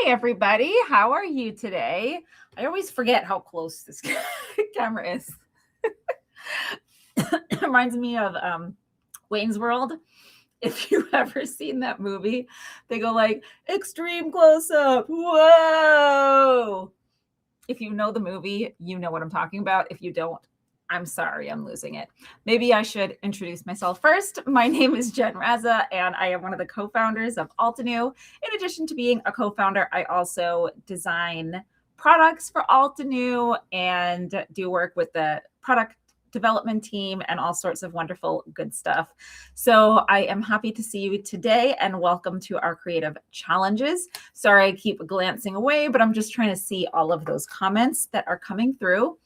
Everybody, how are you today? I always forget how close this camera is. It reminds me of Wayne's World. If you've ever seen that movie, they go like extreme close up. Whoa! If you know the movie, you know what I'm talking about. If you don't, I'm sorry, I'm losing it. Maybe I should introduce myself first. My name is Jen Rzasa, and I am one of the co-founders of Altenew. In addition to being a co-founder, I also design products for Altenew and do work with the product development team and all sorts of wonderful good stuff. So I am happy to see you today and welcome to our creative challenges. Sorry, I keep glancing away, but I'm just trying to see all of those comments that are coming through.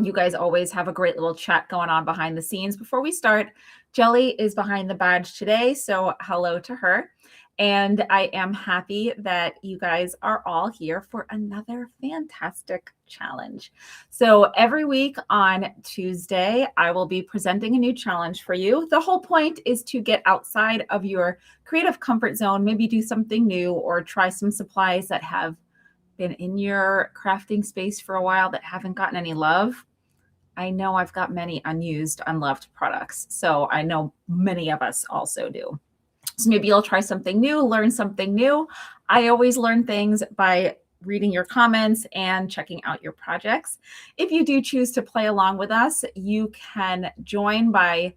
You guys always have a great little chat going on behind the scenes. Before we start, Jelly is behind the badge today, so hello to her. And I am happy that you guys are all here for another fantastic challenge. So every week on Tuesday, I will be presenting a new challenge for you. The whole point is to get outside of your creative comfort zone, maybe do something new or try some supplies that have been in your crafting space for a while that haven't gotten any love. I know I've got many unused, unloved products. So I know many of us also do. So maybe you'll try something new, learn something new. I always learn things by reading your comments and checking out your projects. If you do choose to play along with us, you can join by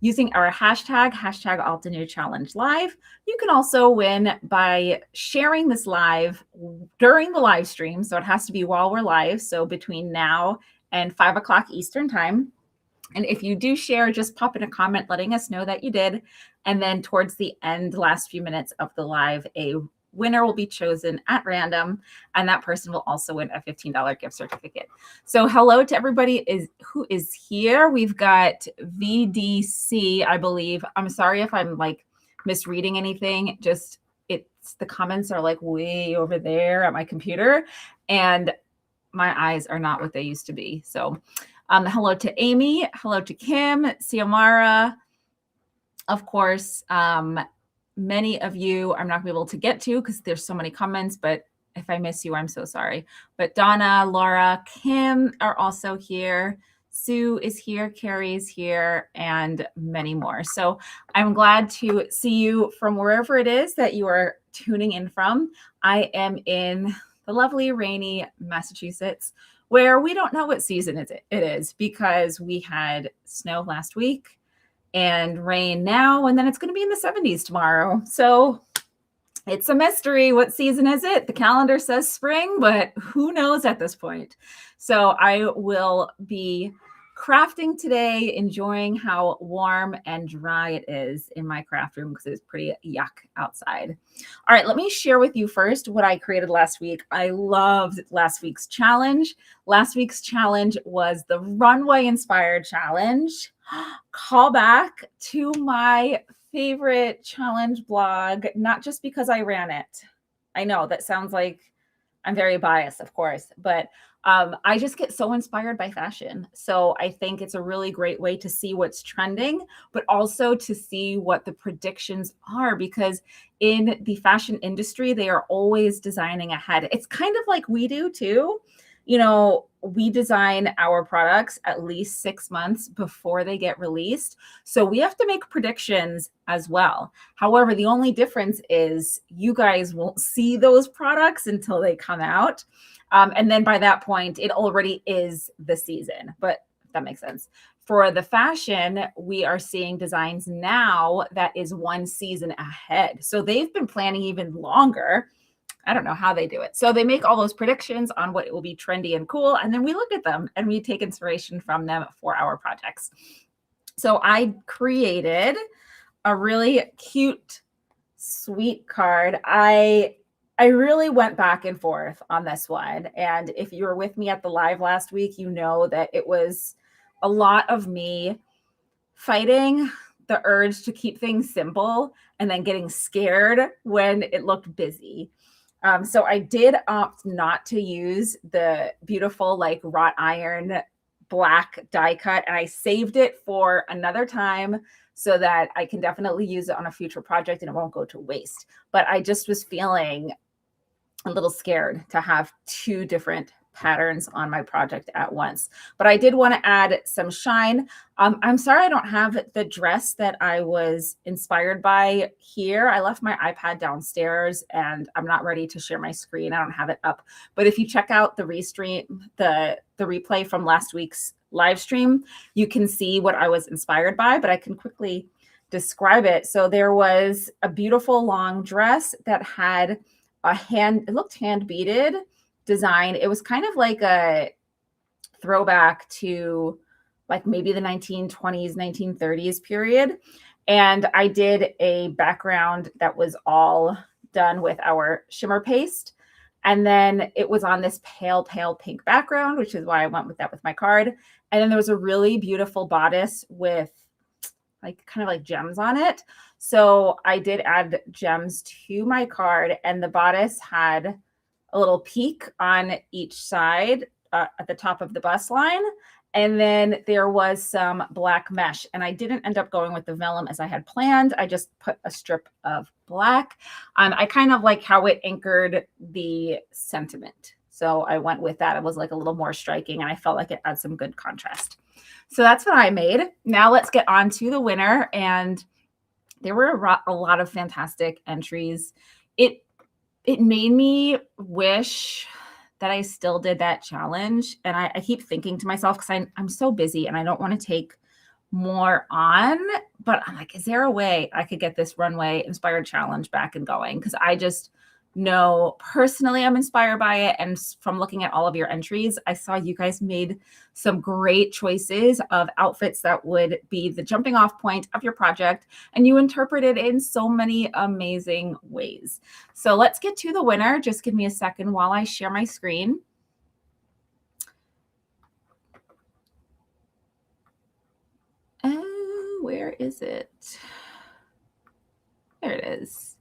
using our hashtag Altenew Challenge Live. You can also win by sharing this live during the live stream. So it has to be while we're live. So between now and 5 o'clock Eastern time. And if you do share, just pop in a comment letting us know that you did. And then towards the end, last few minutes of the live, a winner will be chosen at random, and that person will also win a $15 gift certificate. So hello to everybody who is here. We've got VDC, I believe. I'm sorry if I'm like misreading anything. Just the comments are like way over there at my computer, and my eyes are not what they used to be. So hello to Amy, hello to Kim, Xiomara, of course. Many of you I'm not going to be able to get to because there's so many comments, but if I miss you, I'm so sorry. But Donna, Laura, Kim are also here. Sue is here, Carrie is here, and many more. So I'm glad to see you from wherever it is that you are tuning in from. I am in the lovely, rainy Massachusetts, where we don't know what season it is because we had snow last week and rain now, and then it's going to be in the 70s tomorrow. So it's a mystery. What season is it? The calendar says spring, but who knows at this point? So I will be crafting today, enjoying how warm and dry it is in my craft room because it's pretty yuck outside. All right, let me share with you first what I created last week. I loved last week's challenge. Last week's challenge was the runway inspired challenge. Call back to my favorite challenge blog, not just because I ran it. I know that sounds like I'm very biased, of course, but I just get so inspired by fashion. So I think it's a really great way to see what's trending, but also to see what the predictions are, because in the fashion industry, they are always designing ahead. It's kind of like we do too. You know, we design our products at least 6 months before they get released. So we have to make predictions as well. However, the only difference is you guys won't see those products until they come out. And then by that point, it already is the season. But if that makes sense. For the fashion, we are seeing designs now that is one season ahead. So they've been planning even longer. I don't know how they do it. So they make all those predictions on what will be trendy and cool. And then we look at them and we take inspiration from them for our projects. So I created a really cute, sweet card. I really went back and forth on this one. And if you were with me at the live last week, you know that it was a lot of me fighting the urge to keep things simple and then getting scared when it looked busy. So I did opt not to use the beautiful like wrought iron black die cut, and I saved it for another time so that I can definitely use it on a future project and it won't go to waste. But I just was feeling a little scared to have two different patterns on my project at once. But I did want to add some shine. I'm sorry I don't have the dress that I was inspired by here. I left my iPad downstairs and I'm not ready to share my screen. I don't have it up. But if you check out the replay from last week's live stream, you can see what I was inspired by, but I can quickly describe it. So there was a beautiful long dress that had it looked hand beaded design. It was kind of like a throwback to like maybe the 1920s, 1930s period. And I did a background that was all done with our shimmer paste. And then it was on this pale pink background, which is why I went with that with my card. And then there was a really beautiful bodice with like kind of like gems on it. So I did add gems to my card, and the bodice had a little peak on each side at the top of the bust line. And then there was some black mesh, and I didn't end up going with the vellum as I had planned. I just put a strip of black. I kind of like how it anchored the sentiment. So I went with that. It was like a little more striking, and I felt like it had some good contrast. So that's what I made. Now let's get on to the winner. And there were a lot of fantastic entries. It made me wish that I still did that challenge. And I keep thinking to myself, because I'm so busy and I don't want to take more on, but I'm like, is there a way I could get this runway inspired challenge back and going? Because I just know personally I'm inspired by it. And from looking at all of your entries, I saw you guys made some great choices of outfits that would be the jumping off point of your project. And you interpreted it in so many amazing ways. So let's get to the winner. Just give me a second while I share my screen. Oh, where is it? There it is.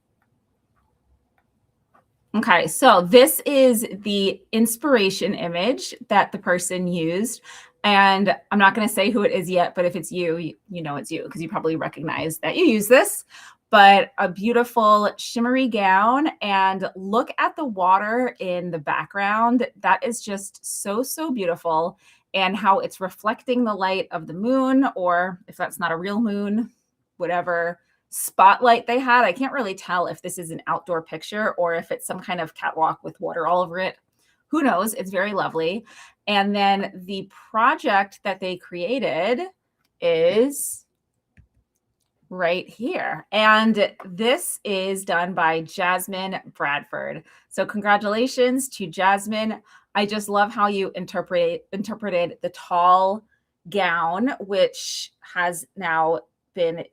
Okay, so this is the inspiration image that the person used. And I'm not going to say who it is yet, but if it's you, you know it's you, because you probably recognize that you use this. But a beautiful shimmery gown, and look at the water in the background. That is just so, so beautiful. And how it's reflecting the light of the moon, or if that's not a real moon, whatever spotlight they had. I can't really tell if this is an outdoor picture or if it's some kind of catwalk with water all over it. Who knows? It's very lovely. And then the project that they created is right here. And this is done by Jasmine Bradford. So congratulations to Jasmine. I just love how you interpreted the tall gown, which has now been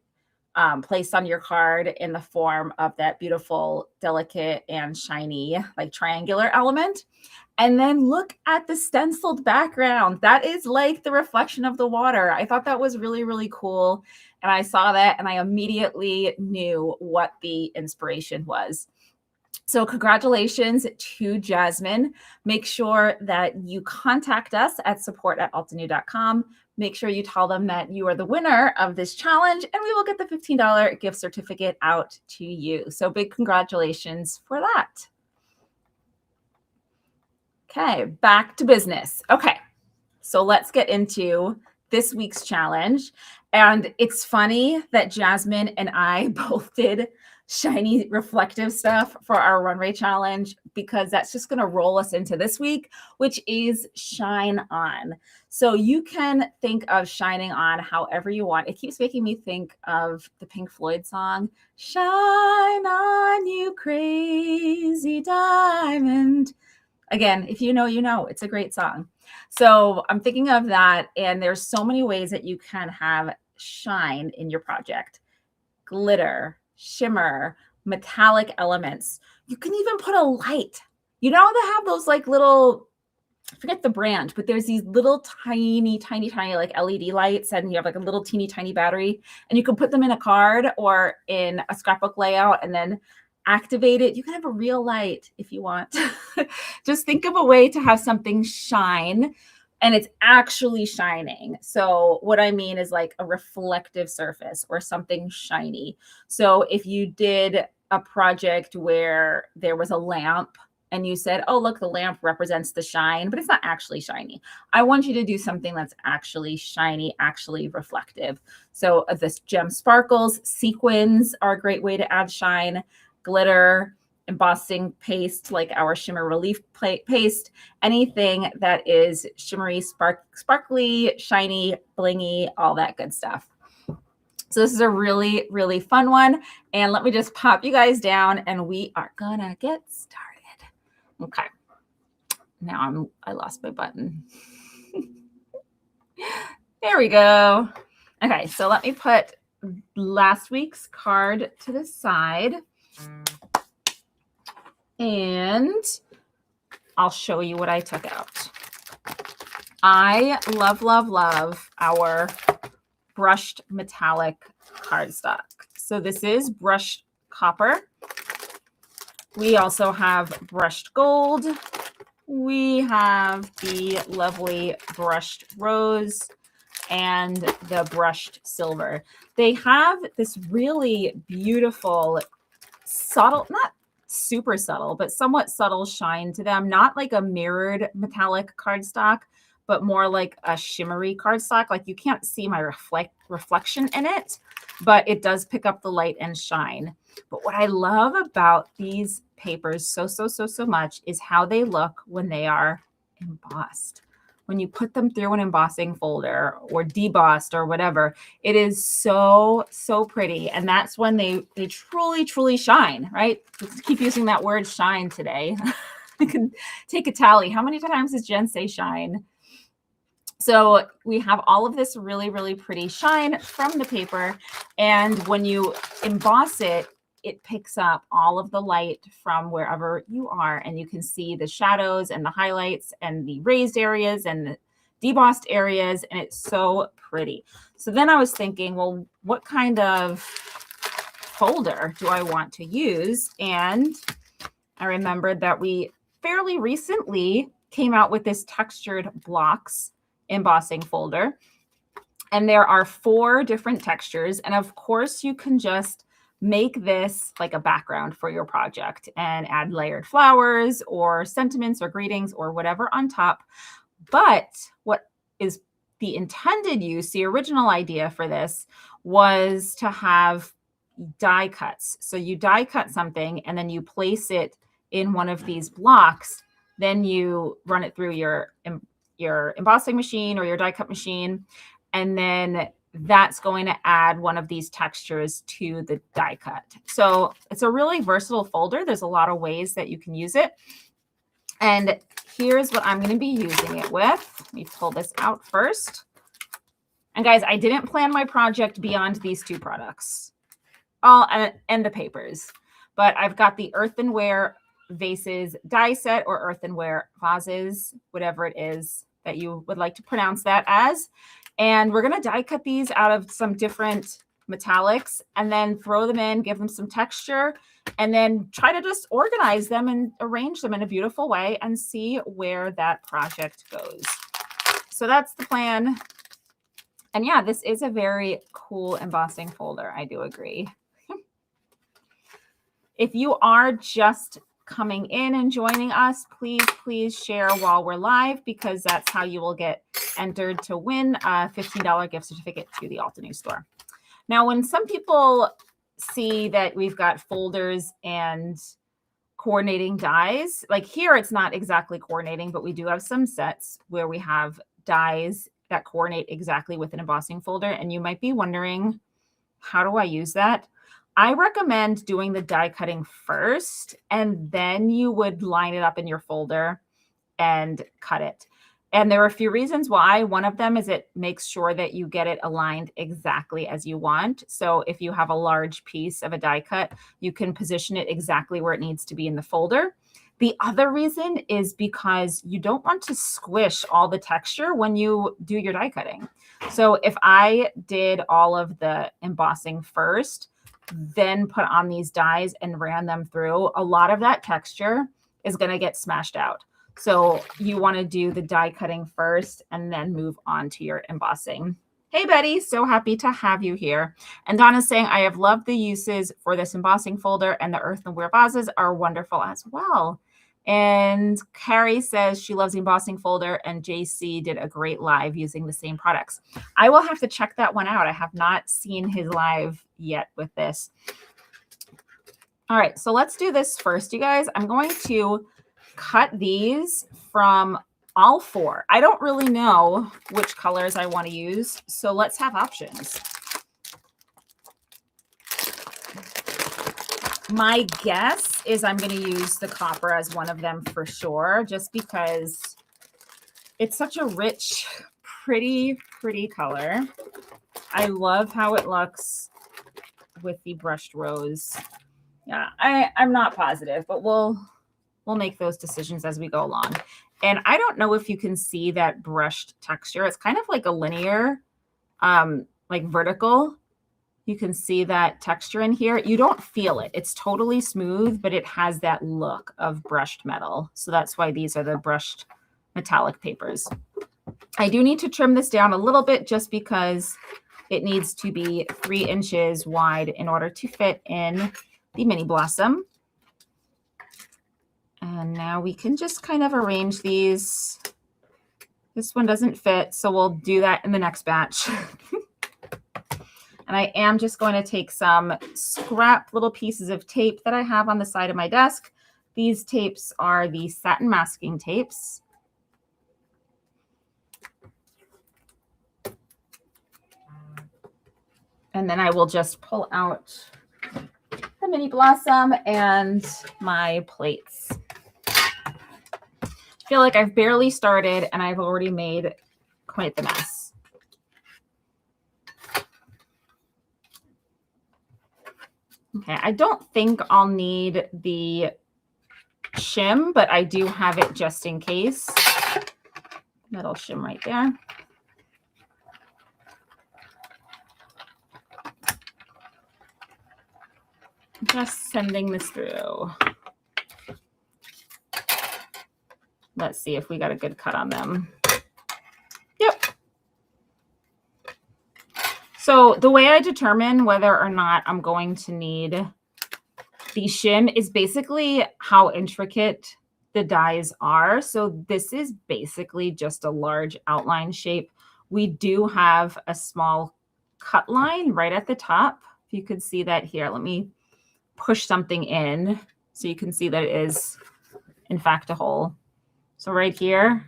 placed on your card in the form of that beautiful, delicate and shiny, like triangular element. And then look at the stenciled background. That is like the reflection of the water. I thought that was really, really cool. And I saw that and I immediately knew what the inspiration was. So congratulations to Jasmine. Make sure that you contact us at support@altenew.com. Make sure you tell them that you are the winner of this challenge, and we will get the $15 gift certificate out to you. So big congratulations for that. Okay, back to business. Okay, so let's get into this week's challenge. And it's funny that Jasmine and I both did shiny reflective stuff for our runway challenge, because that's just going to roll us into this week, which is shine on. So you can think of shining on however you want. It keeps making me think of the Pink Floyd song, Shine On You Crazy Diamond. Again, if you know, you know. It's a great song. So I'm thinking of that, and there's so many ways that you can have shine in your project. Glitter, shimmer, metallic elements. You can even put a light. You know, they have those like little, I forget the brand, but there's these little tiny like LED lights, and you have like a little teeny tiny battery, and you can put them in a card or in a scrapbook layout and then activate it. You can have a real light if you want. Just think of a way to have something shine and it's actually shining. So what I mean is like a reflective surface or something shiny. So if you did a project where there was a lamp and you said, oh, look, the lamp represents the shine, but it's not actually shiny. I want you to do something that's actually shiny, actually reflective. So this gem sparkles, sequins are a great way to add shine. Glitter, embossing paste like our shimmer relief paste, anything that is shimmery, sparkly, shiny, blingy, all that good stuff. So this is a really, really fun one. And let me just pop you guys down and we are gonna get started. Okay. Now I lost my button. There we go. Okay, so let me put last week's card to the side. And I'll show you what I took out. I love, love, love our brushed metallic cardstock. So this is brushed copper. We also have brushed gold. We have the lovely brushed rose and the brushed silver. They have this really beautiful, subtle, not super subtle, but somewhat subtle shine to them. Not like a mirrored metallic cardstock, but more like a shimmery cardstock. Like you can't see my reflection in it, but it does pick up the light and shine. But what I love about these papers so much is how they look when they are embossed. When you put them through an embossing folder or debossed or whatever, it is so pretty. And that's when they truly shine, right? Let's keep using that word shine today. I can take a tally. How many times does Jen say shine? So we have all of this really pretty shine from the paper. And when you emboss it, it picks up all of the light from wherever you are, and you can see the shadows and the highlights and the raised areas and the debossed areas, and it's so pretty. So then I was thinking, well, what kind of folder do I want to use? And I remembered that we fairly recently came out with this textured blocks embossing folder, and there are 4 different textures, and of course you can just make this like a background for your project and add layered flowers or sentiments or greetings or whatever on top. But what is the intended use, the original idea for this was to have die cuts. So you die cut something and then you place it in one of these blocks. Then you run it through your embossing machine or your die cut machine, and then that's going to add one of these textures to the die cut. So it's a really versatile folder. There's a lot of ways that you can use it. And here's what I'm going to be using it with. Let me pull this out first. And guys, I didn't plan my project beyond these 2 products, and the papers. But I've got the earthenware vases die set, or earthenware vases, whatever it is that you would like to pronounce that as. And we're going to die cut these out of some different metallics, and then throw them in, give them some texture, and then try to just organize them and arrange them in a beautiful way and see where that project goes. So that's the plan. And yeah, this is a very cool embossing folder. I do agree. If you are just coming in and joining us, please share while we're live, because that's how you will get entered to win a $15 gift certificate to the Altenew store. Now, when some people see that we've got folders and coordinating dies, like here, it's not exactly coordinating, but we do have some sets where we have dies that coordinate exactly with an embossing folder. And you might be wondering, how do I use that? I recommend doing the die cutting first, and then you would line it up in your folder and cut it. And there are a few reasons why. One of them is it makes sure that you get it aligned exactly as you want. So if you have a large piece of a die cut, you can position it exactly where it needs to be in the folder. The other reason is because you don't want to squish all the texture when you do your die cutting. So if I did all of the embossing first, then put on these dies and ran them through, a lot of that texture is going to get smashed out. So you want to do the die cutting first and then move on to your embossing. Hey, Betty, so happy to have you here. And Donna's saying, I have loved the uses for this embossing folder, and the earthenware vases are wonderful as well. And Carrie says she loves the embossing folder, and JC did a great live using the same products. I will have to check that one out. I have not seen his live yet with this. All right, so let's do this first, you guys. I'm going to cut these from all four. I don't really know which colors I want to use, so let's have options. My guess is I'm going to use the copper as one of them for sure, just because it's such a rich, pretty color. I love how it looks with the brushed rose. Yeah, I'm not positive, but we'll make those decisions as we go along. And I don't know if you can see that brushed texture. It's kind of like a linear, like vertical. You can see that texture in here. You don't feel it. It's totally smooth, but it has that look of brushed metal. So that's why these are the brushed metallic papers. I do need to trim this down a little bit just because it needs to be 3 inches wide in order to fit in the mini blossom. And now we can just kind of arrange these. This one doesn't fit, so we'll do that in the next batch. And I am just going to take some scrap little pieces of tape that I have on the side of my desk. These tapes are the satin masking tapes. And then I will just pull out the mini blossom and my plates. I feel like I've barely started and I've already made quite the mess. Okay, I don't think I'll need the shim, but I do have it just in case. Metal shim right there. Just sending this through. Let's see if we got a good cut on them. Yep. So the way I determine whether or not I'm going to need the shim is basically how intricate the dies are. So this is basically just a large outline shape. We do have a small cut line right at the top. If you could see that here, let me push something in so you can see that it is in fact a hole. So right here,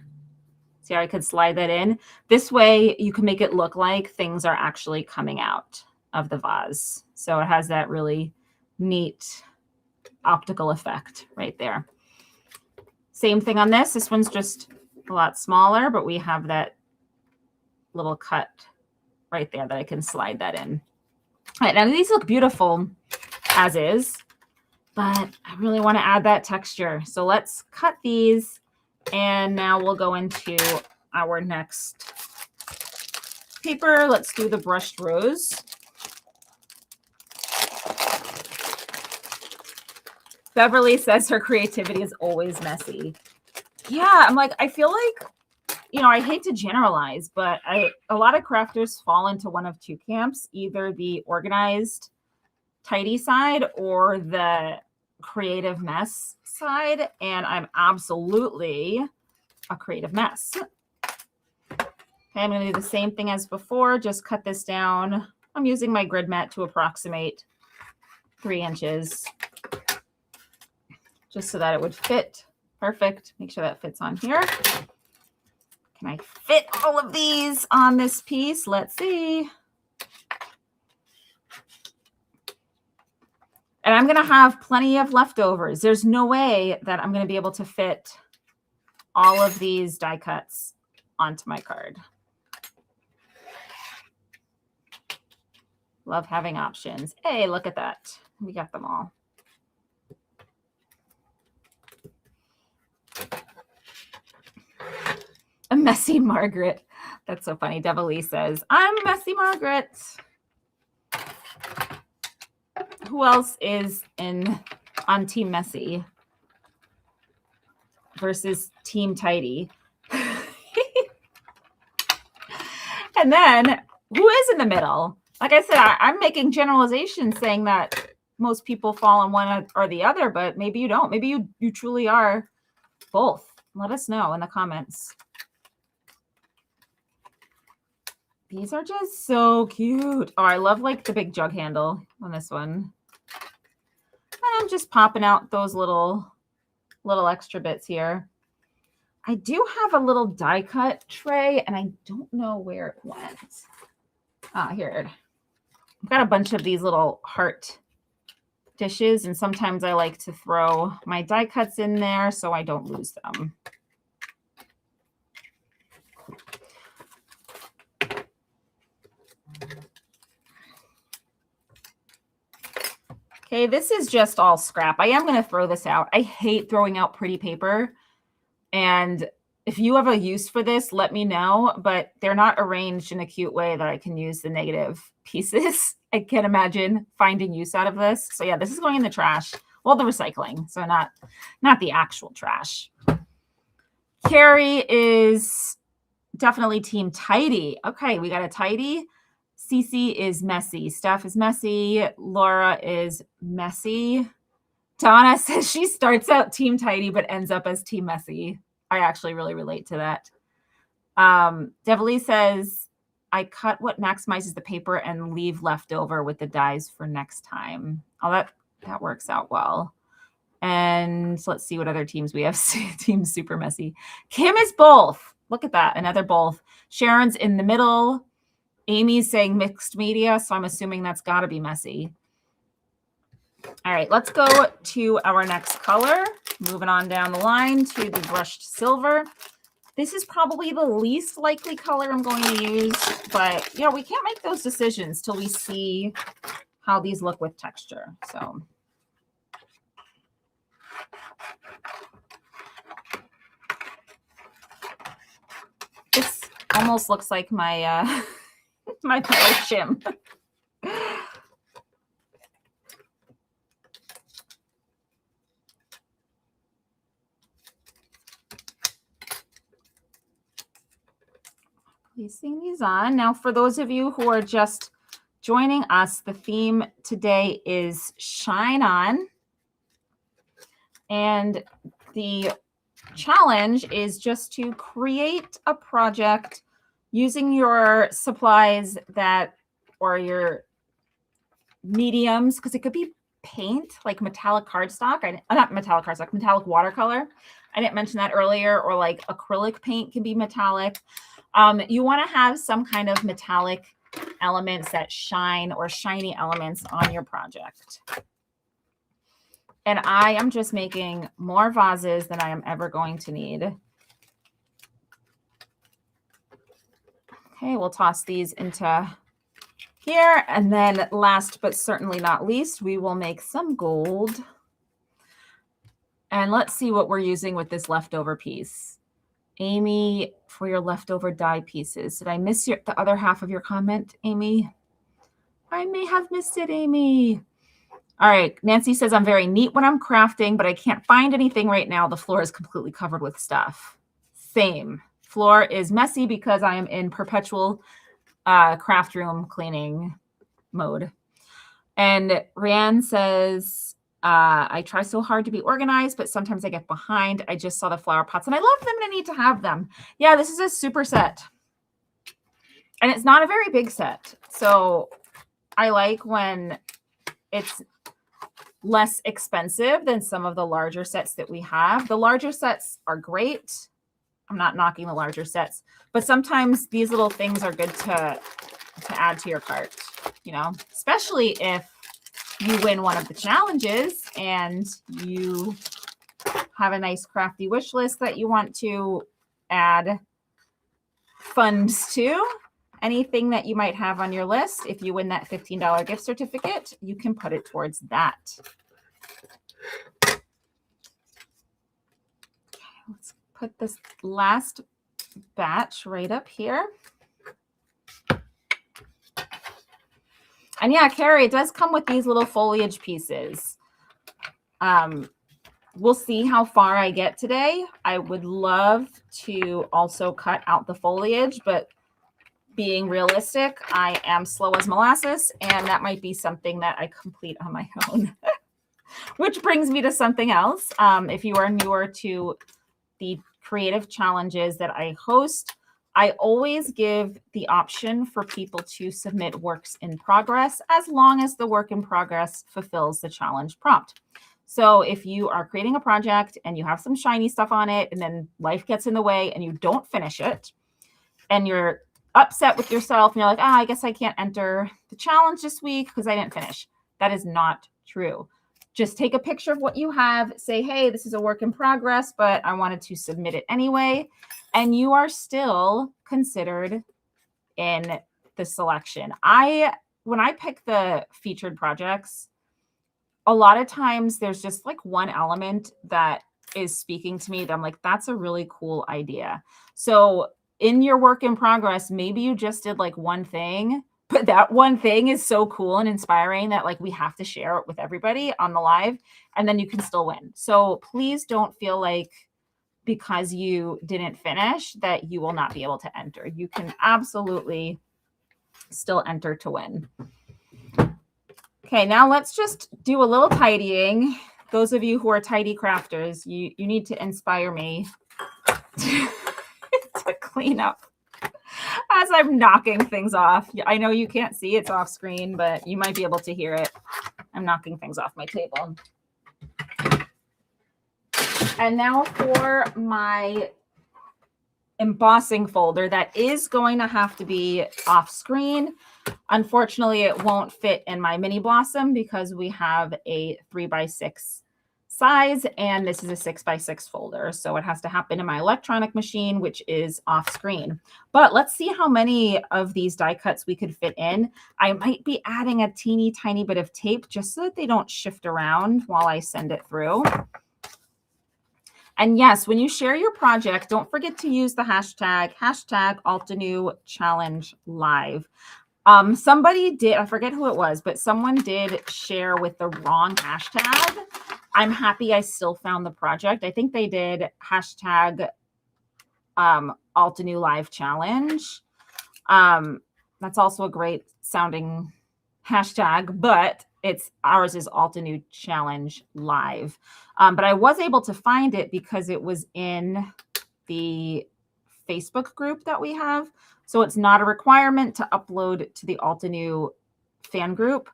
see how I could slide that in? This way you can make it look like things are actually coming out of the vase. So it has that really neat optical effect right there. Same thing on this. This one's just a lot smaller, but we have that little cut right there that I can slide that in. All right, now these look beautiful as is, but I really want to add that texture. So let's cut these. And now we'll go into our next paper. Let's do the brushed rose. Beverly says her creativity is always messy. Yeah, I'm like, I feel like, I hate to generalize, but a lot of crafters fall into one of two camps, either the organized, tidy side or the creative mess side. And I'm absolutely a creative mess. Okay, I'm going to do the same thing as before. Just cut this down. I'm using my grid mat to approximate 3 inches just so that it would fit. Perfect. Make sure that fits on here. Can I fit all of these on this piece? Let's see. And I'm going to have plenty of leftovers. There's no way that I'm going to be able to fit all of these die cuts onto my card. Love having options. Hey, look at that. We got them all. A messy Margaret. That's so funny. Devillee says, I'm messy Margaret. Who else is on Team Messy versus Team Tidy? And then who is in the middle? Like I said, I'm making generalizations saying that most people fall on one or the other, but maybe you don't. Maybe you truly are both. Let us know in the comments. These are just so cute. Oh, I love like the big jug handle on this one. And I'm just popping out those little extra bits here. I do have a little die cut tray and I don't know where it went. Here. I've got a bunch of these little heart dishes and sometimes I like to throw my die cuts in there so I don't lose them. Okay, this is just all scrap. I am going to throw this out. I hate throwing out pretty paper. And if you have a use for this, let me know. But they're not arranged in a cute way that I can use the negative pieces. I can't imagine finding use out of this. So yeah, this is going in the trash. Well, the recycling. So not the actual trash. Carrie is definitely Team Tidy. Okay, we got a tidy. Cece is messy. Steph is messy. Laura is messy. Donna says she starts out Team Tidy but ends up as Team Messy. I actually really relate to that. Devillee says, I cut what maximizes the paper and leave leftover with the dies for next time. Oh, that works out well. And let's see what other teams we have. Team Super Messy. Kim is both. Look at that. Another both. Sharon's in the middle. Amy's saying mixed media, so I'm assuming that's got to be messy. All right, let's go to our next color. Moving on down the line to the brushed silver. This is probably the least likely color I'm going to use, but we can't make those decisions till we see how these look with texture. So this almost looks like my my shim. Placing these on. Now, for those of you who are just joining us, the theme today is Shine On. And the challenge is just to create a project using your supplies or your mediums, because it could be paint, like metallic cardstock. Not metallic cardstock, metallic watercolor. I didn't mention that earlier, or like acrylic paint can be metallic. You want to have some kind of metallic elements that shine or shiny elements on your project. And I am just making more vases than I am ever going to need. Okay, we'll toss these into here. And then last but certainly not least, we will make some gold. And let's see what we're using with this leftover piece. Amy, for your leftover die pieces. Did I miss the other half of your comment, Amy? I may have missed it, Amy. All right. Nancy says, I'm very neat when I'm crafting, but I can't find anything right now. The floor is completely covered with stuff. Same. Floor is messy because I am in perpetual craft room cleaning mode. And Rianne says, I try so hard to be organized, but sometimes I get behind. I just saw the flower pots and I love them and I need to have them. Yeah, this is a super set. And it's not a very big set. So I like when it's less expensive than some of the larger sets that we have. The larger sets are great. I'm not knocking the larger sets, but sometimes these little things are good to add to your cart, you know, especially if you win one of the challenges and you have a nice crafty wish list that you want to add funds to. Anything that you might have on your list, if you win that $15 gift certificate, you can put it towards that. Okay, let's put this last batch right up here. And yeah, Carrie, it does come with these little foliage pieces. We'll see how far I get today. I would love to also cut out the foliage, but being realistic, I am slow as molasses, and that might be something that I complete on my own. Which brings me to something else. If you are newer to the creative challenges that I host, I always give the option for people to submit works in progress as long as the work in progress fulfills the challenge prompt. So if you are creating a project and you have some shiny stuff on it and then life gets in the way and you don't finish it and you're upset with yourself and you're like, I guess I can't enter the challenge this week because I didn't finish. That is not true. Just take a picture of what you have, say, hey, this is a work in progress, but I wanted to submit it anyway. And you are still considered in the selection. When I pick the featured projects, a lot of times there's just like one element that is speaking to me that I'm like, that's a really cool idea. So in your work in progress, maybe you just did like one thing, but that one thing is so cool and inspiring that like we have to share it with everybody on the live, and then you can still win. So please don't feel like because you didn't finish that you will not be able to enter. You can absolutely still enter to win. Okay, now let's just do a little tidying. Those of you who are tidy crafters, you need to inspire me to clean up as I'm knocking things off. I know you can't see it's off screen, but you might be able to hear it. I'm knocking things off my table. And now for my embossing folder that is going to have to be off screen. Unfortunately, it won't fit in my mini blossom because we have a 3x6 size and this is a 6x6 folder. So it has to happen in my electronic machine, which is off screen. But let's see how many of these die cuts we could fit in. I might be adding a teeny tiny bit of tape just so that they don't shift around while I send it through. And yes, when you share your project, don't forget to use the hashtag Altenew Challenge Live. Somebody did, I forget who it was, but someone did share with the wrong hashtag. I'm happy I still found the project. I think they did hashtag Altenew Live Challenge. That's also a great sounding hashtag, but ours is Altenew Challenge Live. But I was able to find it because it was in the Facebook group that we have. So it's not a requirement to upload to the Altenew fan group.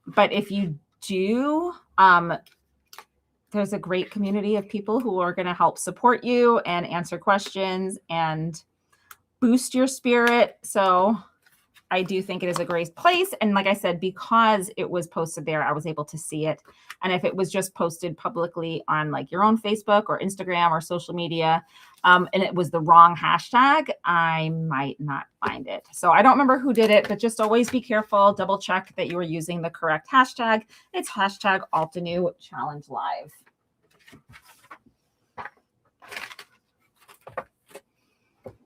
But if you do, there's a great community of people who are going to help support you and answer questions and boost your spirit. So I do think it is a great place. And like I said, because it was posted there, I was able to see it. And if it was just posted publicly on like your own Facebook or Instagram or social media, and it was the wrong hashtag, I might not find it. So I don't remember who did it, but just always be careful. Double check that you are using the correct hashtag. It's hashtag Altenew Challenge Live.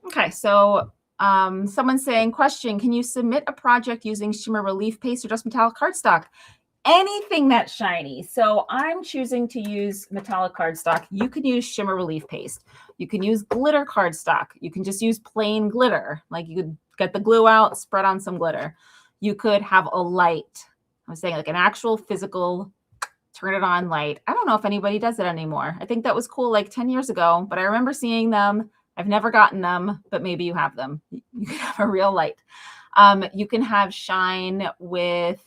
Okay, so someone's saying, question, can you submit a project using shimmer relief paste or just metallic cardstock? anything that's shiny. So I'm choosing to use metallic cardstock. You can use shimmer relief paste. You can use glitter cardstock. You can just use plain glitter. Like you could get the glue out, spread on some glitter. You could have a light. I was saying like an actual physical turn it on light. I don't know if anybody does it anymore. I think that was cool like 10 years ago, but I remember seeing them. I've never gotten them, but maybe you have them. You can have a real light. You can have shine with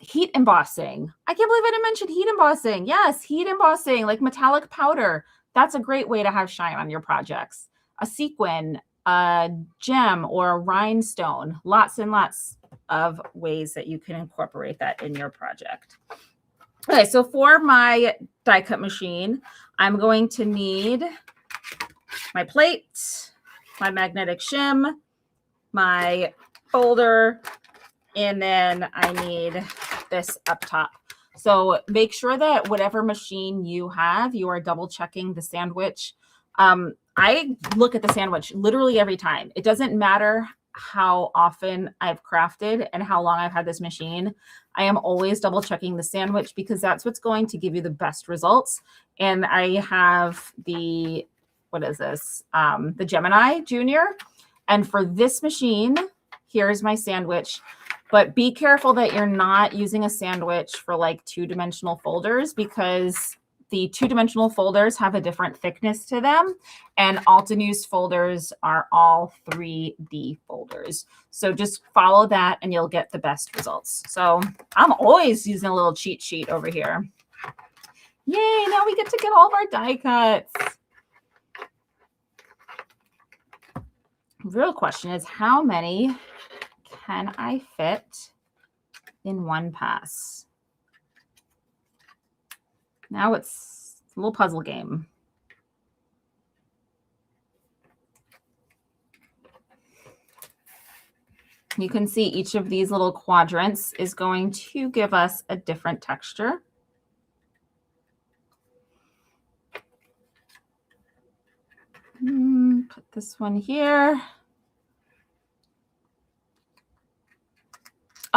heat embossing. I can't believe I didn't mention heat embossing. Yes, heat embossing, like metallic powder. That's a great way to have shine on your projects. A sequin, a gem, or a rhinestone. Lots and lots of ways that you can incorporate that in your project. Okay, so for my die cut machine, I'm going to need my plate, my magnetic shim, my folder, and then I need this up top. So make sure that whatever machine you have, you are double checking the sandwich. I look at the sandwich literally every time. It doesn't matter how often I've crafted and how long I've had this machine. I am always double checking the sandwich because that's what's going to give you the best results. And I have the, what is this? The Gemini Junior. And for this machine, here's my sandwich. But be careful that you're not using a sandwich for like 2-dimensional folders because the 2-dimensional folders have a different thickness to them, and Altenew's folders are all 3D folders. So just follow that and you'll get the best results. So I'm always using a little cheat sheet over here. Yay, now we get to get all of our die cuts. Real question is, how many can I fit in one pass? Now it's a little puzzle game. You can see each of these little quadrants is going to give us a different texture. Put this one here.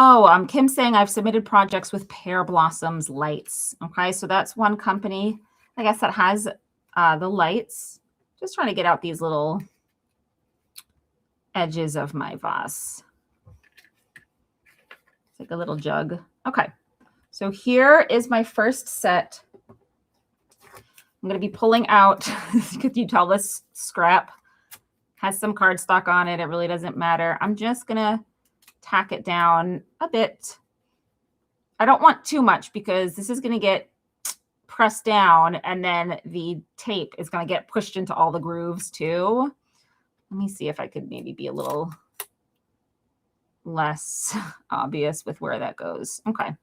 Oh, Kim's saying I've submitted projects with Pear Blossoms lights. Okay, so that's one company, I guess, that has the lights. Just trying to get out these little edges of my vase. It's like a little jug. Okay, so here is my first set. I'm going to be pulling out, could you tell this scrap has some cardstock on it? It really doesn't matter. I'm just going to tack it down a bit. I don't want too much because this is going to get pressed down and then the tape is going to get pushed into all the grooves too. Let me see if I could maybe be a little less obvious with where that goes. Okay.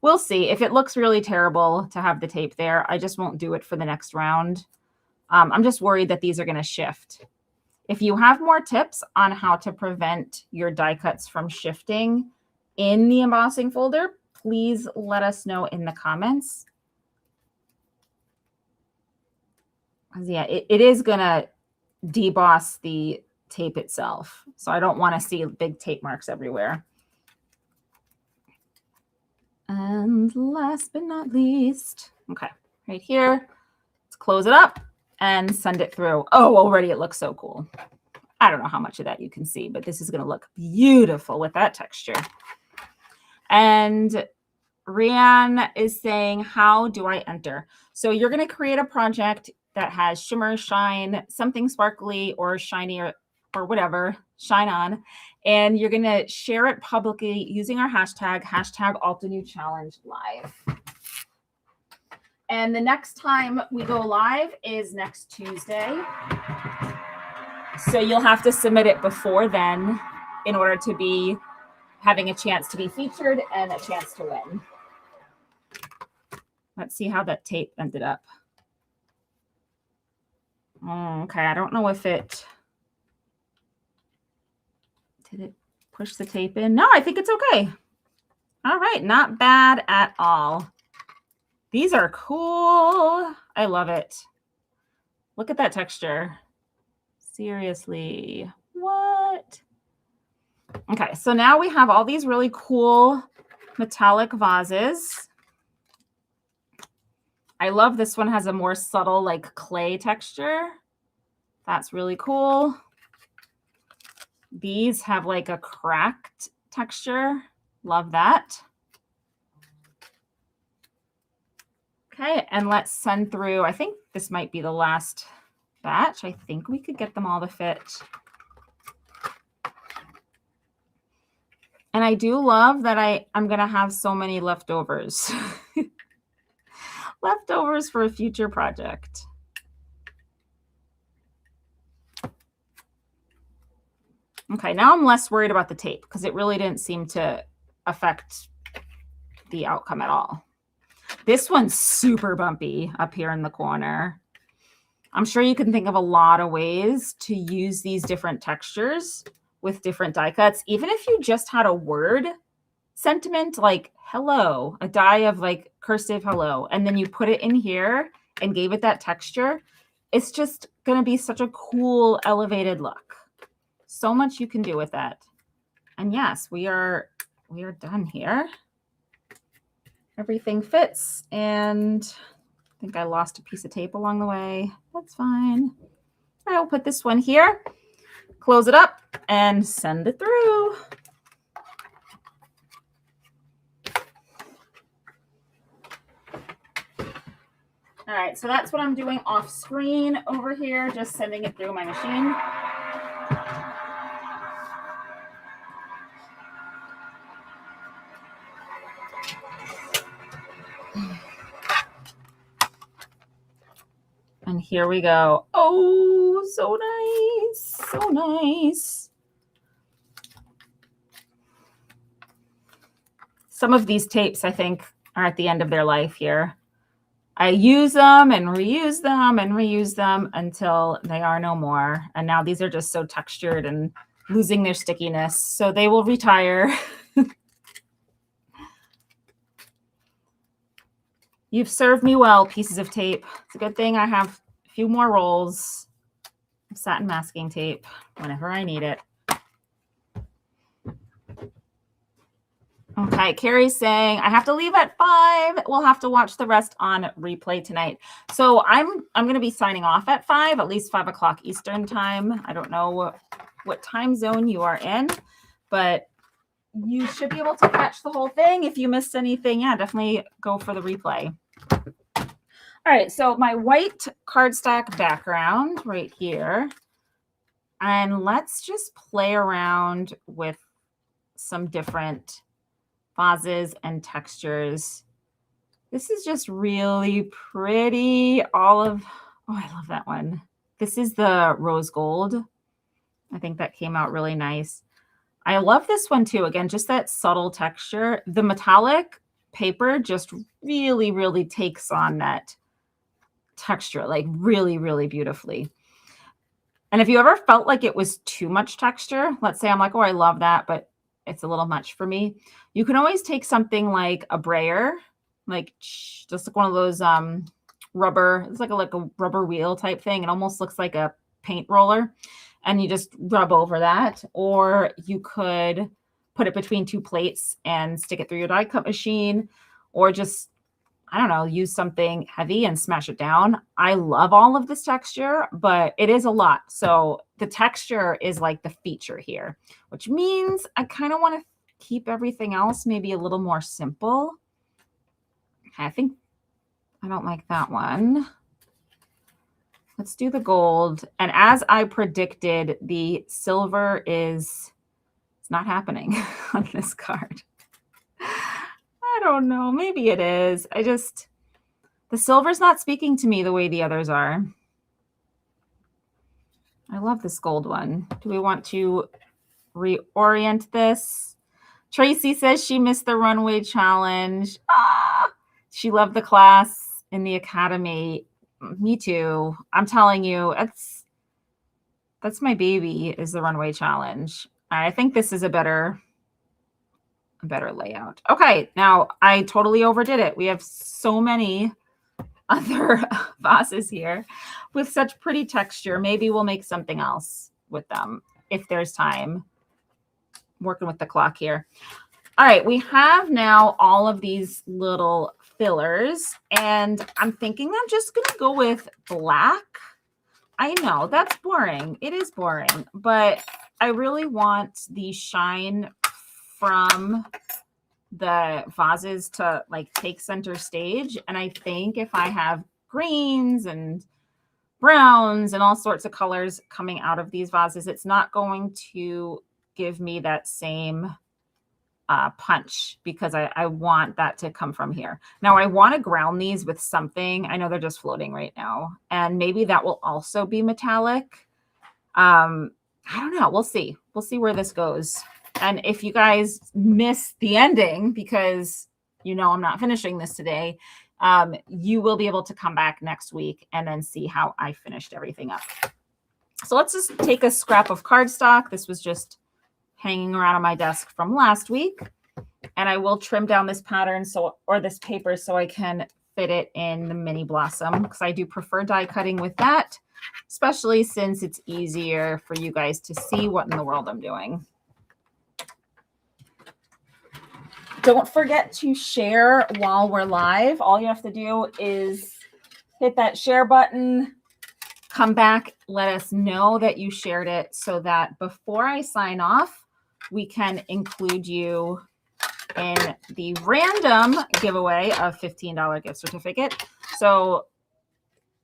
We'll see. If it looks really terrible to have the tape there, I just won't do it for the next round. I'm just worried that these are going to shift. If you have more tips on how to prevent your die cuts from shifting in the embossing folder, please let us know in the comments. Yeah, it is going to deboss the tape itself. So I don't want to see big tape marks everywhere. And last but not least, okay, right here, let's close it up and send it through. Oh, already it looks so cool. I don't know how much of that you can see, but this is going to look beautiful with that texture. And Rianne is saying, how do I enter? So you're going to create a project that has shimmer, shine, something sparkly or shiny or whatever, shine on. And you're going to share it publicly using our hashtag Altenew Challenge Live. And the next time we go live is next Tuesday. So you'll have to submit it before then in order to be having a chance to be featured and a chance to win. Let's see how that tape ended up. Okay, I don't know if it... Did it push the tape in? No, I think it's okay. All right, not bad at all. These are cool. I love it. Look at that texture. Seriously, what? Okay, so now we have all these really cool metallic vases. I love this one, has a more subtle like clay texture. That's really cool. These have like a cracked texture. Love that. Okay, and let's send through, I think this might be the last batch. I think we could get them all to fit. And I do love that I'm going to have so many leftovers. Leftovers for a future project. Okay, now I'm less worried about the tape because it really didn't seem to affect the outcome at all. This one's super bumpy up here in the corner. I'm sure you can think of a lot of ways to use these different textures with different die cuts. Even if you just had a word sentiment like hello, a die of like cursive hello, and then you put it in here and gave it that texture, it's just going to be such a cool elevated look. So much you can do with that. And yes, we are done here. Everything fits, and I think I lost a piece of tape along the way. That's fine. I'll put this one here, close it up, and send it through. All right, so that's what I'm doing off screen over here, just sending it through my machine. And here we go. Oh, so nice. So nice. Some of these tapes, I think, are at the end of their life here. I use them and reuse them and reuse them until they are no more. And now these are just so textured and losing their stickiness. So they will retire. You've served me well, pieces of tape. It's a good thing I have a few more rolls of satin masking tape whenever I need it. Okay, Carrie's saying, I have to leave at 5. We'll have to watch the rest on replay tonight. So I'm going to be signing off at 5, at least 5 o'clock Eastern time. I don't know what time zone you are in, but you should be able to catch the whole thing. If you missed anything, yeah, definitely go for the replay. All right, so my white cardstock background right here. And let's just play around with some different vases and textures. This is just really pretty. Oh, I love that one. This is the rose gold. I think that came out really nice. I love this one too. Again, just that subtle texture. The metallic paper just really, really takes on that texture, like really, really beautifully. And if you ever felt like it was too much texture, let's say I'm like, oh, I love that, but it's a little much for me. You can always take something like a brayer, like just like one of those rubber, it's like a rubber wheel type thing. It almost looks like a paint roller. And you just rub over that, or you could put it between 2 plates and stick it through your die cut machine, or just, I don't know, use something heavy and smash it down. I love all of this texture, but it is a lot. So the texture is like the feature here, which means I kind of want to keep everything else maybe a little more simple. I think I don't like that one. Let's do the gold. And as I predicted, the silver it's not happening on this card. I don't know. Maybe it is. The silver's not speaking to me the way the others are. I love this gold one. Do we want to reorient this? Tracy says she missed the runway challenge. She loved the class in the academy. Me too. I'm telling you, that's my baby, is the runway challenge. I think this is a better layout. Okay, now I totally overdid it. We have so many other vases here with such pretty texture. Maybe we'll make something else with them if there's time. Working with the clock here. All right, we have now all of these little fillers, and I'm thinking I'm just going to go with black. I know that's boring. It is boring, but I really want the shine from the vases to like take center stage. And I think if I have greens and browns and all sorts of colors coming out of these vases, it's not going to give me that same punch, because I want that to come from here. Now I want to ground these with something. I know they're just floating right now, and maybe that will also be metallic. I don't know. We'll see. We'll see where this goes. And if you guys miss the ending, because you know I'm not finishing this today, you will be able to come back next week and then see how I finished everything up. So let's just take a scrap of cardstock. This was just hanging around on my desk from last week. And I will trim down this pattern or this paper so I can fit it in the mini blossom, because I do prefer die cutting with that, especially since it's easier for you guys to see what in the world I'm doing. Don't forget to share while we're live. All you have to do is hit that share button, come back, let us know that you shared it, so that before I sign off, we can include you in the random giveaway of $15 gift certificate. So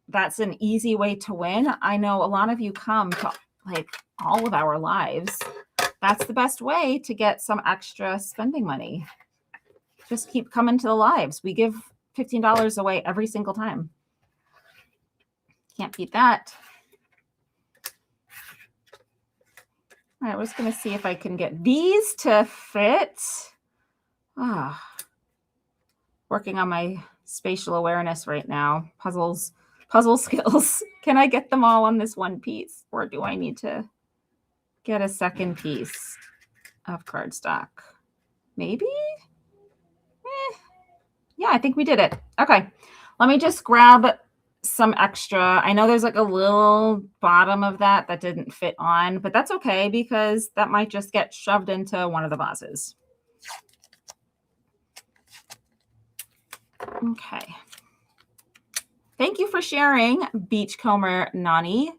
that's an easy way to win. I know a lot of you come to like all of our lives. That's the best way to get some extra spending money. Just keep coming to the lives. We give $15 away every single time. Can't beat that. All right, we're just going to see if I can get these to fit. Working on my spatial awareness right now. Puzzle skills. Can I get them all on this one piece, or do I need to get a second piece of cardstock? Maybe? Yeah, I think we did it. Okay, let me just grab some extra. I know there's like a little bottom of that didn't fit on, but that's okay, because that might just get shoved into one of the vases. Okay. Thank you for sharing, Beachcomber Noni.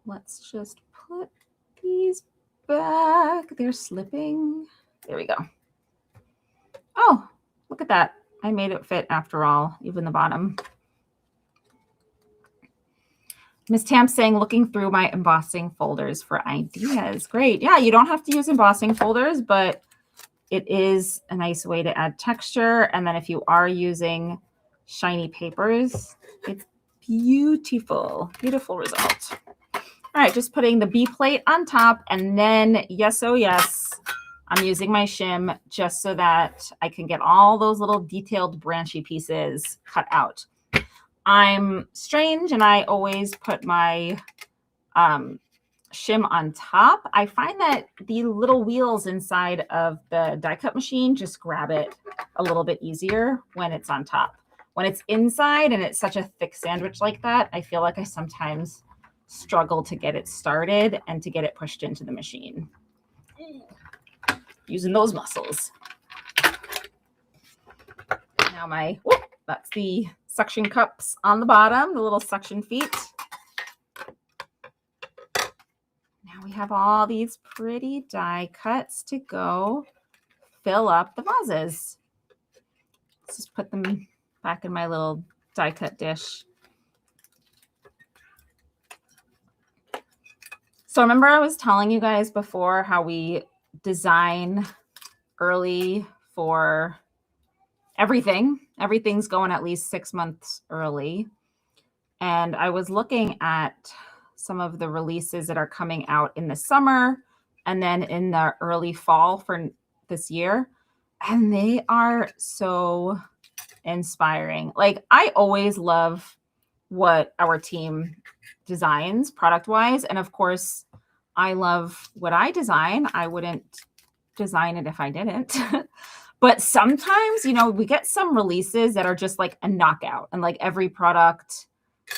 Let's just put these back. They're slipping. There we go. Oh, look at that. I made it fit after all, even the bottom. Miss Tam saying, looking through my embossing folders for ideas. Great. Yeah, you don't have to use embossing folders, but it is a nice way to add texture. And then if you are using shiny papers, it's beautiful. Beautiful result. All right, just putting the B plate on top, and then yes, oh yes, I'm using my shim just so that I can get all those little detailed branchy pieces cut out. I'm strange, and I always put my shim on top. I find that the little wheels inside of the die cut machine just grab it a little bit easier when it's on top. When it's inside and it's such a thick sandwich like that, I feel like I sometimes struggle to get it started and to get it pushed into the machine. Using those muscles. Now that's the suction cups on the bottom, the little suction feet. Now we have all these pretty die cuts to go fill up the vases. Let's just put them back in my little die cut dish. So remember I was telling you guys before how we design early for everything. Everything's going at least 6 months early. And I was looking at some of the releases that are coming out in the summer and then in the early fall for this year. And they are so inspiring. Like, I always love what our team designs product-wise. And of course, I love what I design. I wouldn't design it if I didn't. But sometimes, you know, we get some releases that are just like a knockout and like every product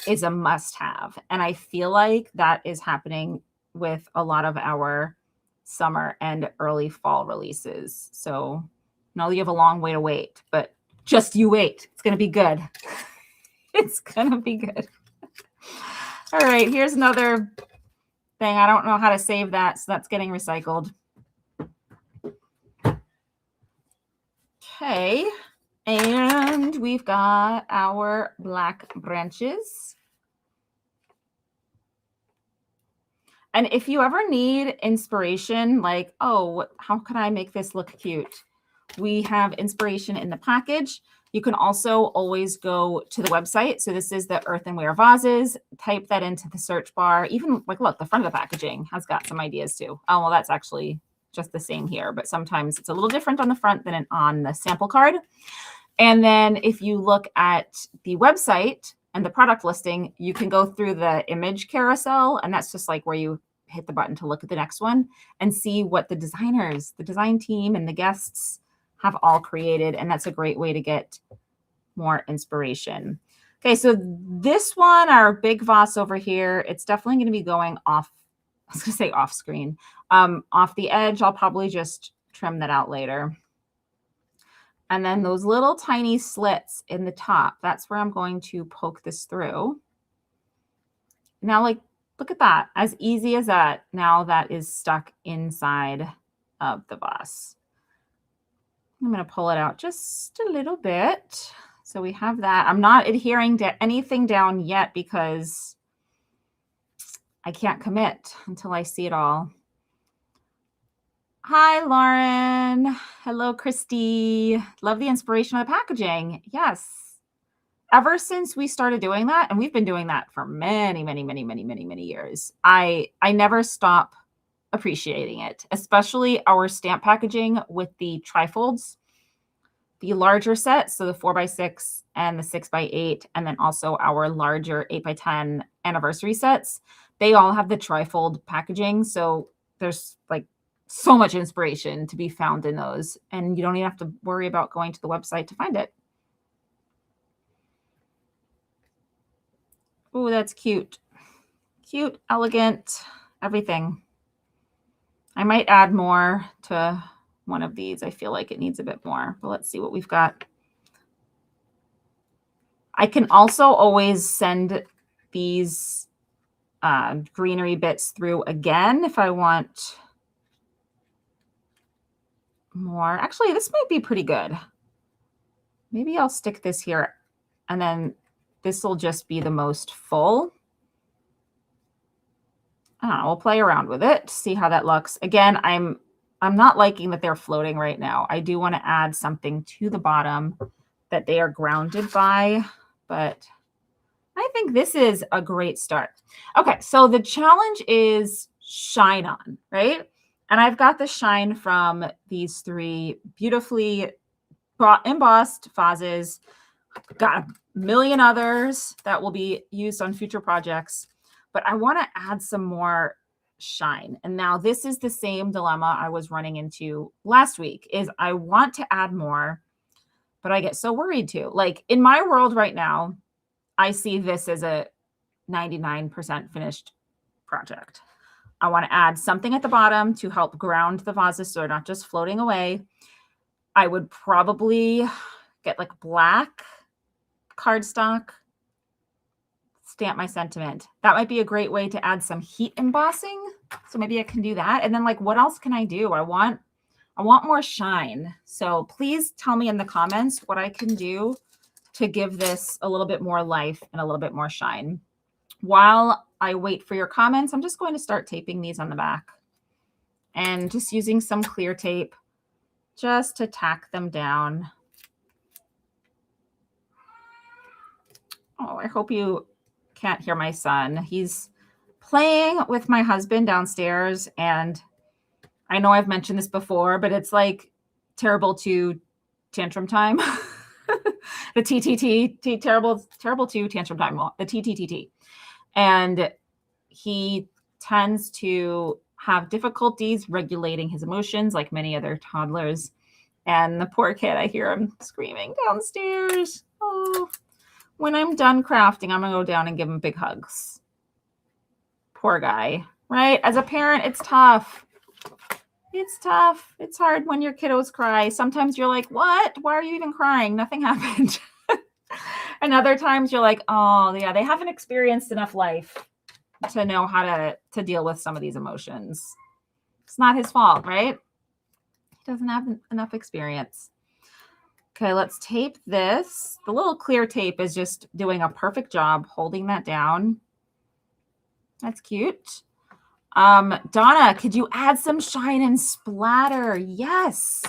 is a must have. And I feel like that is happening with a lot of our summer and early fall releases. So no, you have a long way to wait, but just you wait. It's going to be good. It's going to be good. All right, here's another thing. I don't know how to save that, so that's getting recycled. Okay, and we've got our black branches. And if you ever need inspiration, like, oh, how can I make this look cute? We have inspiration in the package. You can also always go to the website. So this is the earthenware vases. Type that into the search bar. Even like, look, the front of the packaging has got some ideas too. Oh, well, that's actually just the same here, but sometimes it's a little different on the front than on the sample card. And then if you look at the website and the product listing, you can go through the image carousel, and that's just like where you hit the button to look at the next one and see what the designers, the design team, and the guests have all created. And that's a great way to get more inspiration. Okay, so this one, our big vase over here, it's definitely going to be going off. I was going to say off screen, off the edge. I'll probably just trim that out later. And then those little tiny slits in the top, that's where I'm going to poke this through. Now, like, look at that. As easy as that. Now that is stuck inside of the vase. I'm going to pull it out just a little bit. So we have that. I'm not adhering to anything down yet because I can't commit until I see it all. Hi, Lauren. Hello, Christy. Love the inspiration of the packaging. Yes. Ever since we started doing that, and we've been doing that for many, many, many, many, many, many years, I never stop appreciating it, especially our stamp packaging with the trifolds, the larger sets, so the 4x6 and the 6x8, and then also our larger 8x10 anniversary sets. They all have the trifold packaging, so there's like so much inspiration to be found in those, and you don't even have to worry about going to the website to find it. Oh, that's cute. Cute, elegant, everything. I might add more to one of these. I feel like it needs a bit more, but let's see what we've got. I can also always send these greenery bits through again if I want more. Actually, this might be pretty good. Maybe I'll stick this here, and then this will just be the most full. I don't know, we'll play around with it, see how that looks. Again, I'm not liking that they're floating right now. I do want to add something to the bottom that they are grounded by, but I think this is a great start. Okay, so the challenge is shine on, right? And I've got the shine from these three beautifully embossed vases. Got a million others that will be used on future projects, but I want to add some more shine. And now this is the same dilemma I was running into last week, is I want to add more, but I get so worried too. Like in my world right now, I see this as a 99% finished project. I want to add something at the bottom to help ground the vases so they're not just floating away. I would probably get like black cardstock, stamp my sentiment. That might be a great way to add some heat embossing. So maybe I can do that. And then like, what else can I do? I want more shine. So please tell me in the comments what I can do to give this a little bit more life and a little bit more shine. While I wait for your comments, I'm just going to start taping these on the back and just using some clear tape just to tack them down. Oh, I hope you can't hear my son. He's playing with my husband downstairs, and I know I've mentioned this before, but it's like terrible 2 tantrum time. The TTT, terrible 2 tantrum time, the TTTT. And he tends to have difficulties regulating his emotions like many other toddlers. And the poor kid, I hear him screaming downstairs. Oh, when I'm done crafting, I'm going to go down and give him big hugs. Poor guy, right? As a parent, it's tough. It's tough. It's hard when your kiddos cry. Sometimes you're like, what? Why are you even crying? Nothing happened. And other times you're like, oh, yeah, they haven't experienced enough life to know how to deal with some of these emotions. It's not his fault, right? He doesn't have enough experience. Okay, let's tape this. The little clear tape is just doing a perfect job holding that down. That's cute. Donna, could you add some shine and splatter? Yes,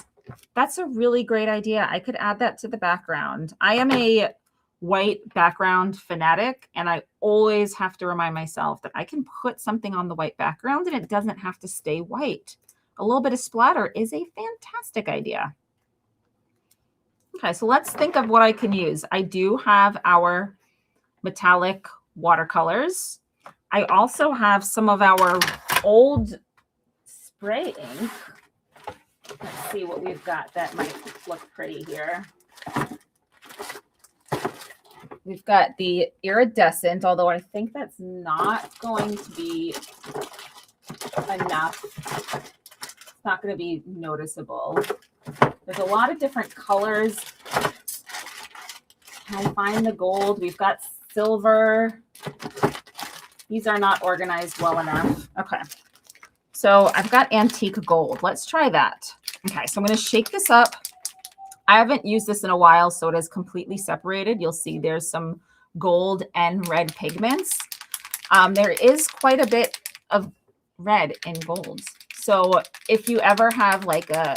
that's a really great idea. I could add that to the background. I am a white background fanatic, and I always have to remind myself that I can put something on the white background and it doesn't have to stay white. A little bit of splatter is a fantastic idea. Okay, so let's think of what I can use. I do have our metallic watercolors. I also have some of our old spray ink. Let's see what we've got that might look pretty here. We've got the iridescent, although I think that's not going to be enough. It's not going to be noticeable. There's a lot of different colors. Can I find the gold? We've got silver. These are not organized well enough. Okay. So I've got antique gold. Let's try that. Okay. So I'm going to shake this up. I haven't used this in a while, so it is completely separated. You'll see there's some gold and red pigments. There is quite a bit of red in golds. So if you ever have like a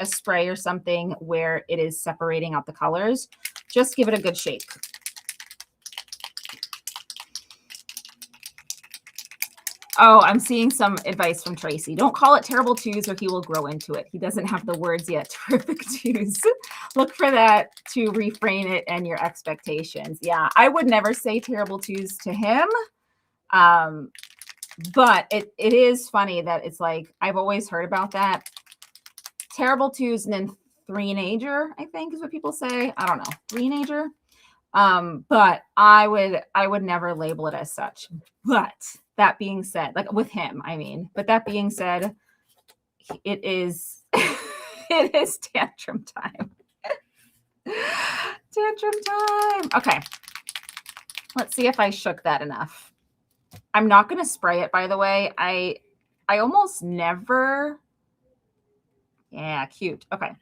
spray or something where it is separating out the colors, just give it a good shake. Oh, I'm seeing some advice from Tracy. Don't call it terrible twos or he will grow into it. He doesn't have the words yet. Terrific twos. Look for that to refrain it and your expectations. Yeah, I would never say terrible twos to him. But it is funny that it's like, I've always heard about that. Terrible twos and then three-nager, I think is what people say. I don't know. Three-nager. But I would never label it as such. But that being said, like with him, I mean, but that being said, it is it is tantrum time. Tantrum time. Okay. Let's see if I shook that enough. I'm not going to spray it, by the way. I almost never. Yeah, cute. Okay.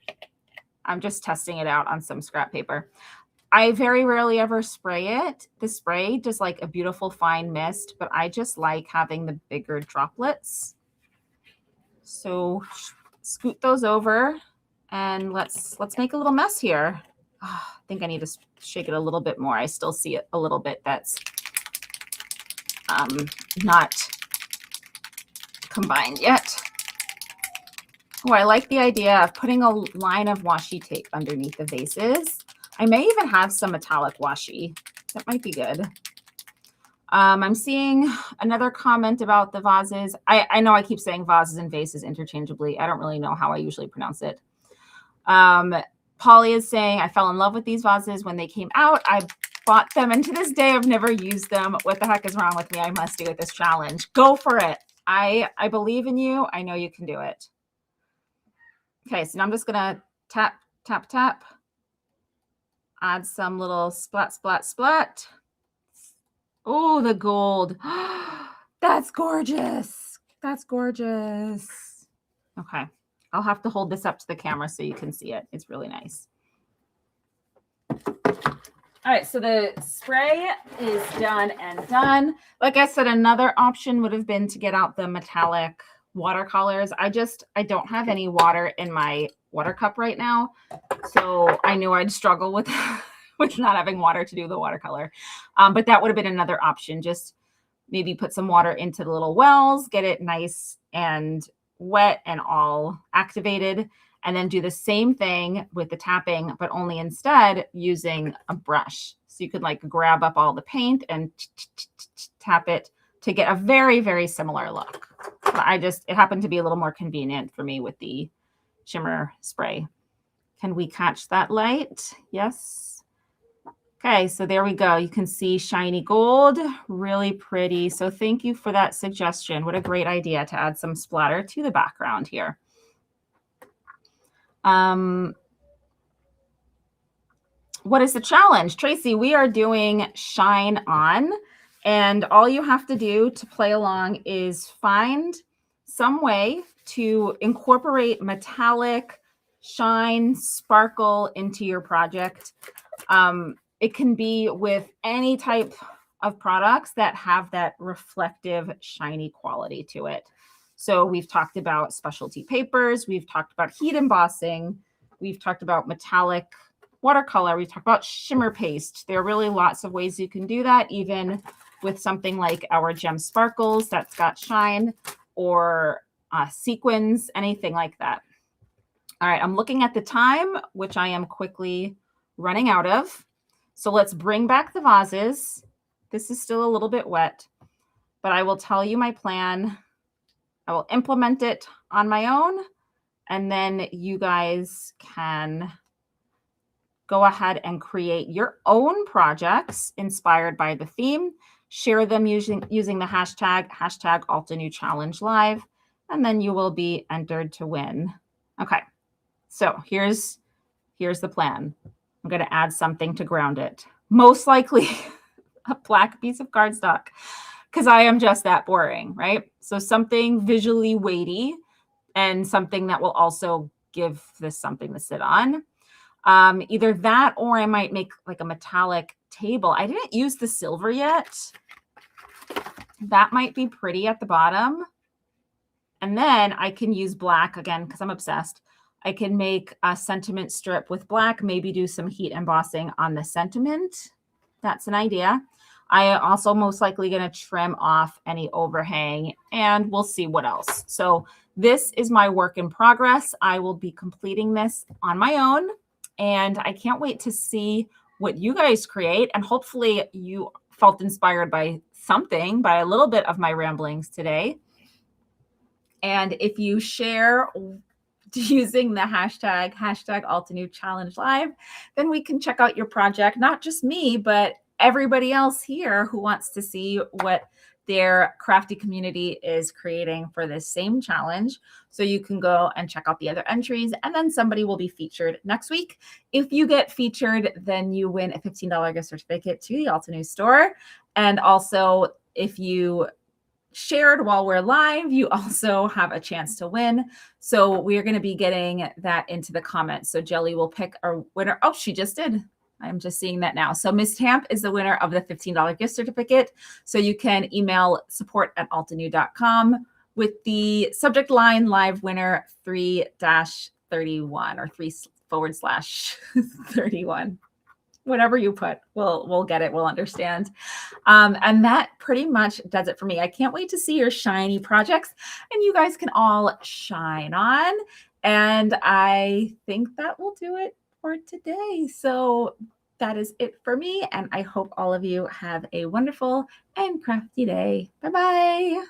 I'm just testing it out on some scrap paper. I very rarely ever spray it. The spray does like a beautiful fine mist, but I just like having the bigger droplets. So scoot those over and let's make a little mess here. Oh, I think I need to shake it a little bit more. I still see it a little bit that's not combined yet. Oh, I like the idea of putting a line of washi tape underneath the vases. I may even have some metallic washi. That might be good. I'm seeing another comment about the vases. I know I keep saying vases and vases interchangeably. I don't really know how I usually pronounce it. Polly is saying, I fell in love with these vases when they came out. I bought them, and to this day, I've never used them. What the heck is wrong with me? I must do it this challenge. Go for it. I believe in you. I know you can do it. Okay, so now I'm just going to tap, tap, tap. Add some little splat, splat, splat. Oh, the gold. That's gorgeous. That's gorgeous. Okay. I'll have to hold this up to the camera so you can see it. It's really nice. All right. So the spray is done and done. Like I said, another option would have been to get out the metallic watercolors. I don't have any water in my water cup right now. So I knew I'd struggle with not having water to do the watercolor. But that would have been another option. Just maybe put some water into the little wells, get it nice and wet and all activated, and then do the same thing with the tapping, but only instead using a brush. So you could like grab up all the paint and tap it to get a very, very similar look. But it happened to be a little more convenient for me with the shimmer spray. Can we catch that light? Yes. Okay, so there we go. You can see shiny gold, really pretty. So thank you for that suggestion. What a great idea to add some splatter to the background here. What is the challenge? Tracy, we are doing Shine On, and all you have to do to play along is find some way to incorporate metallic shine, sparkle into your project. It can be with any type of products that have that reflective, shiny quality to it. So we've talked about specialty papers, we've talked about heat embossing, we've talked about metallic watercolor, we've talked about shimmer paste. There are really lots of ways you can do that, even with something like our gem sparkles that's got shine, or sequins, anything like that. All right, I'm looking at the time, which I am quickly running out of. So let's bring back the vases. This is still a little bit wet, but I will tell you my plan. I will implement it on my own, and then you guys can go ahead and create your own projects inspired by the theme. Share them using the hashtag Altenew Challenge Live, and then you will be entered to win. Okay, so here's the plan. I'm going to add something to ground it. Most likely a black piece of cardstock, because I am just that boring, right? So something visually weighty and something that will also give this something to sit on. Either that, or I might make like a metallic table. I didn't use the silver yet. That might be pretty at the bottom. And then I can use black again, because I'm obsessed. I can make a sentiment strip with black, maybe do some heat embossing on the sentiment. That's an idea. I am also most likely going to trim off any overhang, and we'll see what else. So this is my work in progress. I will be completing this on my own, and I can't wait to see what you guys create. And hopefully you felt inspired by something, by a little bit of my ramblings today. And if you share using the hashtag Altenew Challenge Live, then we can check out your project. Not just me, but everybody else here who wants to see what their crafty community is creating for this same challenge. So you can go and check out the other entries, and then somebody will be featured next week. If you get featured, then you win a $15 gift certificate to the Altenew store. And also, if you shared while we're live, you also have a chance to win. So we're going to be getting that into the comments. So Jelly will pick our winner. Oh, she just did. I'm just seeing that now. So Miss Tamp is the winner of the $15 gift certificate. So you can email support@altenew.com with the subject line live winner 3-31 or 3/31. Whatever you put, we'll get it. We'll understand. And that pretty much does it for me. I can't wait to see your shiny projects, and you guys can all shine on. And I think that will do it for today. So that is it for me. And I hope all of you have a wonderful and crafty day. Bye-bye.